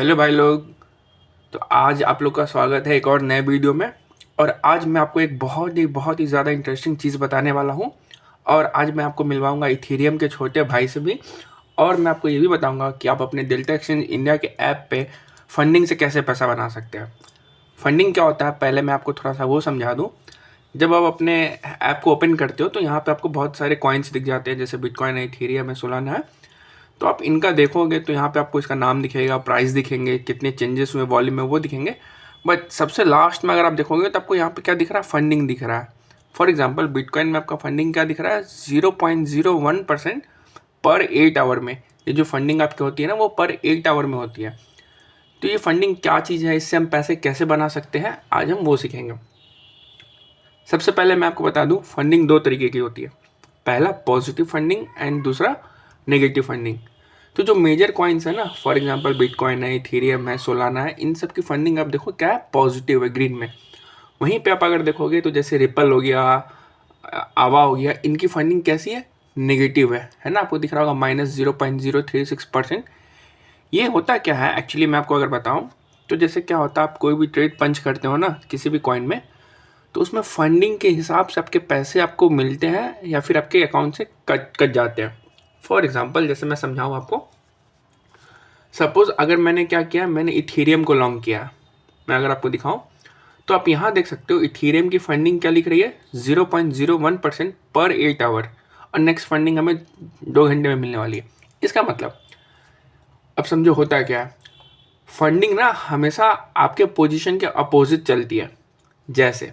Hello भाई लोग। तो आज आप लोग का स्वागत है एक और नए वीडियो में। और आज मैं आपको एक बहुत ही ज़्यादा इंटरेस्टिंग चीज़ बताने वाला हूँ। और आज मैं आपको मिलवाऊंगा इथेरियम के छोटे भाई से भी। और मैं आपको ये भी बताऊंगा कि आप अपने डेल्टा एक्सचेंज इंडिया के ऐप पे फंडिंग से कैसे पैसा बना सकते हैं। फंडिंग क्या होता है पहले मैं आपको थोड़ा सा वो समझा दूँ। जब आप अपने ऐप को ओपन करते हो तो यहाँ पे आपको बहुत सारे कॉइन्स दिख जाते हैं, जैसे बिटकॉइन है, इथेरियम है, सोलाना है। तो आप इनका देखोगे तो यहाँ पे आपको इसका नाम दिखेगा, प्राइस दिखेंगे, कितने चेंजेस हुए वॉल्यूम में वो दिखेंगे। बट सबसे लास्ट में अगर आप देखोगे तो आपको यहाँ पे क्या दिख रहा है, फंडिंग दिख रहा है। फॉर एग्जांपल बिटकॉइन में आपका फंडिंग क्या दिख रहा है, 0.01% पर 8 आवर में। ये जो फंडिंग आपकी होती है ना वो पर 8 आवर में होती है। तो ये फंडिंग क्या चीज़ है, इससे हम पैसे कैसे बना सकते हैं, आज हम वो सीखेंगे। सबसे पहले मैं आपको बता दूं, फंडिंग दो तरीके की होती है। पहला पॉजिटिव फंडिंग एंड दूसरा नेगेटिव फंडिंग। तो जो मेजर कॉइन्स है ना, फॉर एग्जांपल बिटकॉइन है, इथेरियम है, सोलाना है, इन सब की फंडिंग आप देखो क्या है, पॉजिटिव है, ग्रीन में। वहीं पे आप अगर देखोगे तो जैसे रिपल हो गया, आवा हो गया, इनकी फंडिंग कैसी है, नेगेटिव है ना। आपको दिख रहा होगा -0.036%। ये होता क्या है एक्चुअली, मैं आपको अगर बताऊं तो जैसे क्या होता है, आप कोई भी ट्रेड पंच करते हो ना किसी भी कॉइन में, तो उसमें फंडिंग के हिसाब से आपके पैसे आपको मिलते हैं या फिर आपके अकाउंट से कट कट जाते हैं। फॉर एग्जांपल जैसे मैं समझाऊं आपको, सपोज अगर मैंने क्या किया, मैंने इथेरियम को लॉन्ग किया। मैं अगर आपको दिखाऊं तो आप यहाँ देख सकते हो इथेरियम की फंडिंग क्या लिख रही है, 0.01% पर 8 आवर। और नेक्स्ट फंडिंग हमें 2 घंटे में मिलने वाली है। इसका मतलब अब समझो होता क्या है, फंडिंग ना हमेशा आपके पोजीशन के अपोजिट चलती है। जैसे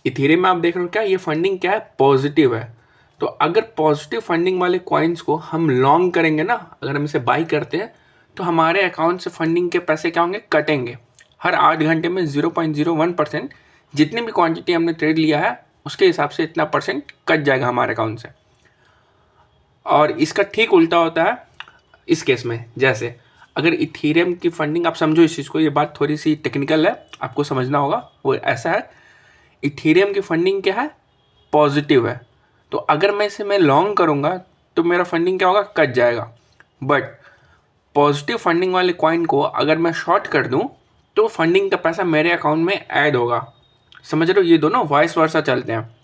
इथेरियम में आप देख रहे हो क्या, ये फंडिंग क्या है, पॉजिटिव है। तो अगर पॉजिटिव फंडिंग वाले कॉइन्स को हम लॉन्ग करेंगे ना, अगर हम इसे बाई करते हैं, तो हमारे अकाउंट से फंडिंग के पैसे क्या होंगे, कटेंगे। हर 8 घंटे में 0.01% जितनी भी क्वांटिटी हमने ट्रेड लिया है उसके हिसाब से इतना परसेंट कट जाएगा हमारे अकाउंट से। और इसका ठीक उल्टा होता है इस केस में। जैसे अगर इथेरियम की फंडिंग, आप समझो इस चीज़ को, ये बात थोड़ी सी टेक्निकल है, आपको समझना होगा। वो ऐसा है, इथेरियम की फंडिंग क्या है, पॉजिटिव है। तो अगर मैं लॉन्ग करूँगा तो मेरा फंडिंग क्या होगा, कट जाएगा। बट पॉजिटिव फंडिंग वाले कॉइन को अगर मैं शॉर्ट कर दूँ तो फंडिंग का पैसा मेरे अकाउंट में ऐड होगा। समझ रहे हो, ये दोनों वाइस वर्सा चलते हैं।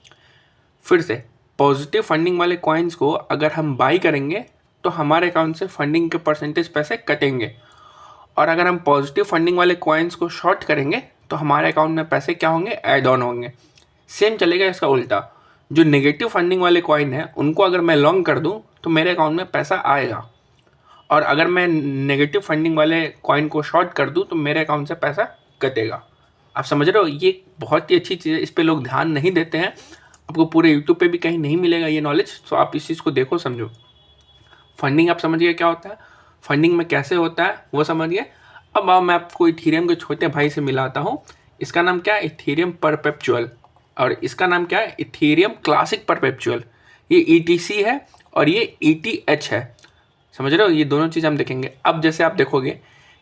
फिर से पॉजिटिव फंडिंग वाले कॉइन्स को अगर हम बाई करेंगे तो हमारे अकाउंट से फंडिंग के परसेंटेज पैसे कटेंगे। और अगर हम पॉजिटिव फंडिंग वाले कॉइन्स को शॉर्ट करेंगे तो हमारे अकाउंट में पैसे क्या होंगे, ऐड ऑन होंगे। सेम चलेगा इसका उल्टा। जो नेगेटिव फंडिंग वाले कॉइन है उनको अगर मैं लॉन्ग कर दूं तो मेरे अकाउंट में पैसा आएगा। और अगर मैं नेगेटिव फंडिंग वाले कॉइन को शॉर्ट कर दूं तो मेरे अकाउंट से पैसा कटेगा। आप समझ रहे हो, ये बहुत ही अच्छी चीज़ है, इस पर लोग ध्यान नहीं देते हैं। आपको पूरे यूट्यूब पे भी कहीं नहीं मिलेगा ये नॉलेज, तो आप इस चीज़ को देखो, समझो। फंडिंग आप समझिए क्या होता है, फंडिंग में कैसे होता है वो समझिए। अब मैं आपको इथेरियम के छोटे भाई से मिलाता हूँ। इसका नाम क्या है, इथेरियम परपेचुअल। और इसका नाम क्या है, इथेरियम क्लासिक परपेचुअल। ये ईटीसी है और ये ईटीएच है। समझ रहे हो, ये दोनों चीज़ हम देखेंगे। अब जैसे आप देखोगे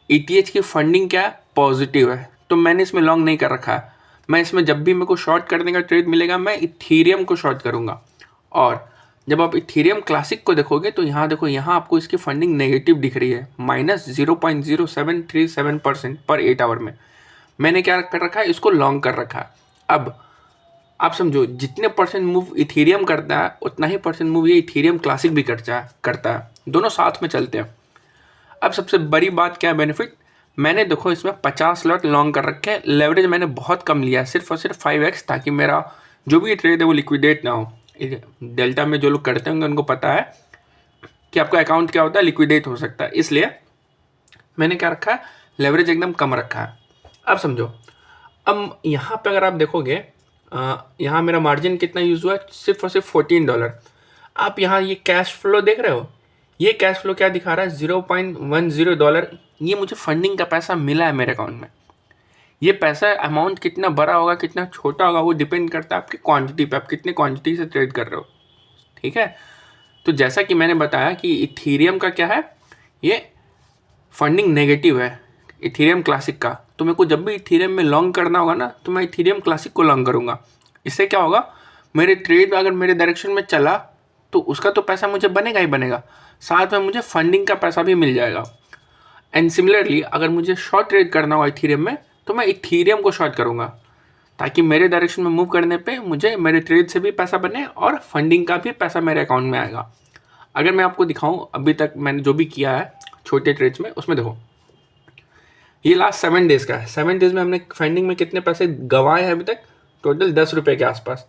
ईटीएच की फंडिंग क्या है, पॉजिटिव है, तो मैंने इसमें लॉन्ग नहीं कर रखा है। मैं इसमें जब भी मेरे को शॉर्ट करने का ट्रेड मिलेगा मैं इथेरियम को शॉर्ट करूँगा। और जब आप इथेरियम क्लासिक को देखोगे तो यहाँ देखो, यहाँ आपको इसकी फंडिंग नेगेटिव दिख रही है, -0.0737% पर 8 आवर में। मैंने क्या कर रखा है, इसको लॉन्ग कर रखा है। अब आप समझो, जितने परसेंट मूव इथेरियम करता है उतना ही परसेंट मूव ये इथेरियम क्लासिक भी करता है। दोनों साथ में चलते हैं। अब सबसे बड़ी बात क्या है, बेनिफिट, मैंने देखो इसमें 50 लॉट लॉन्ग कर रखे हैं। लेवरेज मैंने बहुत कम लिया है, सिर्फ और सिर्फ 5x, ताकि मेरा जो भी ट्रेड है वो लिक्विडेट ना हो। डेल्टा में जो लोग करते होंगे उनको पता है कि आपका अकाउंट क्या होता है, लिक्विडेट हो सकता है। इसलिए मैंने क्या रखा है, लेवरेज एकदम कम रखा है। अब समझो, अब यहाँ पे अगर आप देखोगे, यहाँ मेरा मार्जिन कितना यूज़ हुआ है, सिर्फ और सिर्फ $14। आप यहाँ ये कैश फ्लो देख रहे हो, ये कैश फ्लो क्या दिखा रहा है, $0.10। ये मुझे फंडिंग का पैसा मिला है मेरे अकाउंट में। ये पैसा अमाउंट कितना बड़ा होगा कितना छोटा होगा वो डिपेंड करता है आपकी क्वांटिटी पे, आप कितनी क्वांटिटी से ट्रेड कर रहे हो। ठीक है, तो जैसा कि मैंने बताया कि इथेरियम का क्या है, ये फंडिंग नेगेटिव है इथेरियम क्लासिक का। तो मेरे को जब भी इथेरियम में लॉन्ग करना होगा ना तो मैं इथेरियम क्लासिक को लॉन्ग करूँगा। इससे क्या होगा, मेरे ट्रेड अगर मेरे डायरेक्शन में चला तो उसका तो पैसा मुझे बनेगा ही बनेगा, साथ में मुझे फंडिंग का पैसा भी मिल जाएगा। एंड सिमिलरली अगर मुझे शॉर्ट ट्रेड करना हो इथीरियम में तो मैं इथीरियम को शॉर्ट करूँगा, ताकि मेरे डायरेक्शन में मूव करने पे मुझे मेरे ट्रेड से भी पैसा बने और फंडिंग का भी पैसा मेरे अकाउंट में आएगा। अगर मैं आपको दिखाऊं अभी तक मैंने जो भी किया है छोटे ट्रेड्स में, उसमें देखो ये लास्ट 7 डेज़ का है। 7 डेज़ में हमने फंडिंग में कितने पैसे गंवाए हैं अभी तक, टोटल 10 रुपये के आसपास।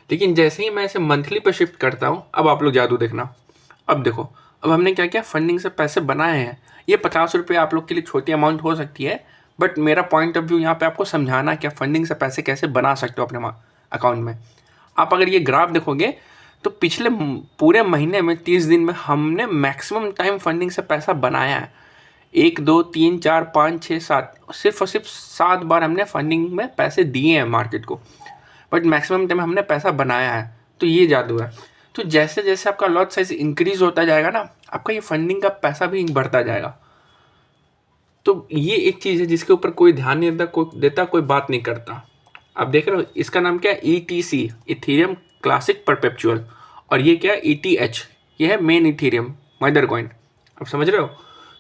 लेकिन जैसे ही मैं इसे मंथली पे शिफ्ट करता हूँ, अब आप लोग जादू देखना। अब देखो अब हमने क्या किया, फंडिंग से पैसे बनाए हैं। ये 50 रुपये आप लोग के लिए छोटी अमाउंट हो सकती है, बट मेरा पॉइंट ऑफ व्यू यहाँ पे आपको समझाना कि आप फंडिंग से पैसे कैसे बना सकते हो अपने अकाउंट में। आप अगर ये ग्राफ देखोगे तो पिछले पूरे महीने में 30 दिन में हमने मैक्सिमम टाइम फंडिंग से पैसा बनाया है। 1 2 3 4 5 6 7 सिर्फ और सिर्फ 7 बार हमने फंडिंग में पैसे दिए हैं मार्केट को, बट मैक्सिमम टाइम हमने पैसा बनाया है। तो ये जादू है। तो जैसे जैसे आपका लॉट साइज इंक्रीज होता जाएगा ना, आपका ये फंडिंग का पैसा भी बढ़ता जाएगा। तो ये एक चीज़ है जिसके ऊपर कोई ध्यान नहीं देता, कोई बात नहीं करता। आप देख रहे हो इसका नाम क्या है, ETC, इथीरियम क्लासिक परपेचुअल, और ये क्या है ETH, ये है मेन इथीरियम मदर कॉइन। आप समझ रहे हो।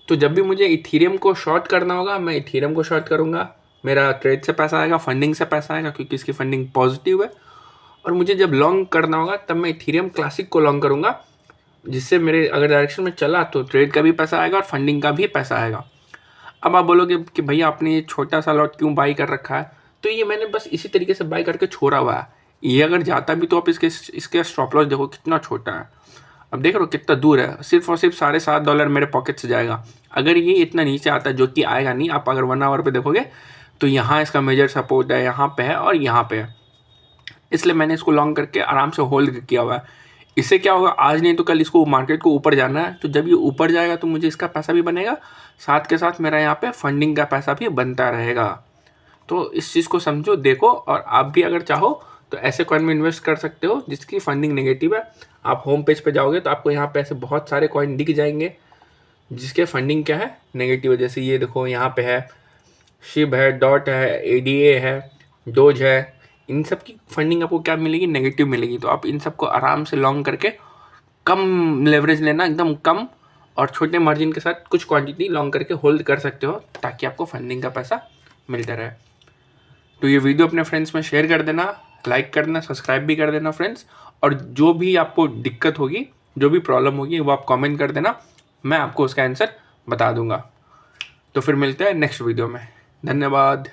तो जब भी मुझे इथीरियम को शॉर्ट करना होगा मैं इथीरियम को शॉर्ट करूँगा, मेरा ट्रेड से पैसा आएगा, फंडिंग से पैसा आएगा क्योंकि इसकी फंडिंग पॉजिटिव है। और मुझे जब लॉन्ग करना होगा तब मैं इथीरियम क्लासिक को लॉन्ग करूँगा, जिससे मेरे अगर डायरेक्शन में चला तो ट्रेड का भी पैसा आएगा और फंडिंग का भी पैसा आएगा। अब आप बोलोगे कि भैया आपने ये छोटा सा लॉट क्यों बाई कर रखा है, तो ये मैंने बस इसी तरीके से बाई करके छोड़ा हुआ है। ये अगर जाता भी तो आप इसके स्टॉप लॉस देखो कितना छोटा है। अब देख रहे हो कितना दूर है, सिर्फ और सिर्फ $7.5 मेरे पॉकेट से जाएगा। अगर ये इतना नीचे आता है, जो कि आएगा नहीं, आप अगर 1 आवर पे देखोगे तो यहाँ इसका मेजर सपोर्ट है, यहाँ पे है और यहाँ पे है। इसलिए मैंने इसको लॉन्ग करके आराम से होल्ड किया हुआ है। इससे क्या होगा, आज नहीं तो कल इसको मार्केट को ऊपर जाना है, तो जब ये ऊपर जाएगा तो मुझे इसका पैसा भी बनेगा, साथ के साथ मेरा यहाँ पे फंडिंग का पैसा भी बनता रहेगा। तो इस चीज़ को समझो, देखो, और आप भी अगर चाहो तो ऐसे कॉइन में इन्वेस्ट कर सकते हो जिसकी फंडिंग नेगेटिव है। आप होम पेज पे जाओगे तो आपको यहाँ पे ऐसे बहुत सारे कॉइन दिख जाएंगे जिसके फंडिंग क्या है, नेगेटिव है। जैसे ये देखो यहाँ पे है, शिब है, डॉट है, ADA है, डोज है। इन सब की फंडिंग आपको क्या मिलेगी, नेगेटिव मिलेगी। तो आप इन सबको आराम से लॉन्ग करके कम लेवरेज लेना, एकदम कम, और छोटे मार्जिन के साथ कुछ क्वांटिटी लॉन्ग करके होल्ड कर सकते हो, ताकि आपको फंडिंग का पैसा मिलता रहे। तो ये वीडियो अपने फ्रेंड्स में शेयर कर देना, लाइक कर देना, सब्सक्राइब भी कर देना फ्रेंड्स। और जो भी आपको दिक्कत होगी, जो भी प्रॉब्लम होगी, वो आप कमेंट कर देना, मैं आपको उसका आंसर बता दूंगा। तो फिर मिलते हैं नेक्स्ट वीडियो में। धन्यवाद।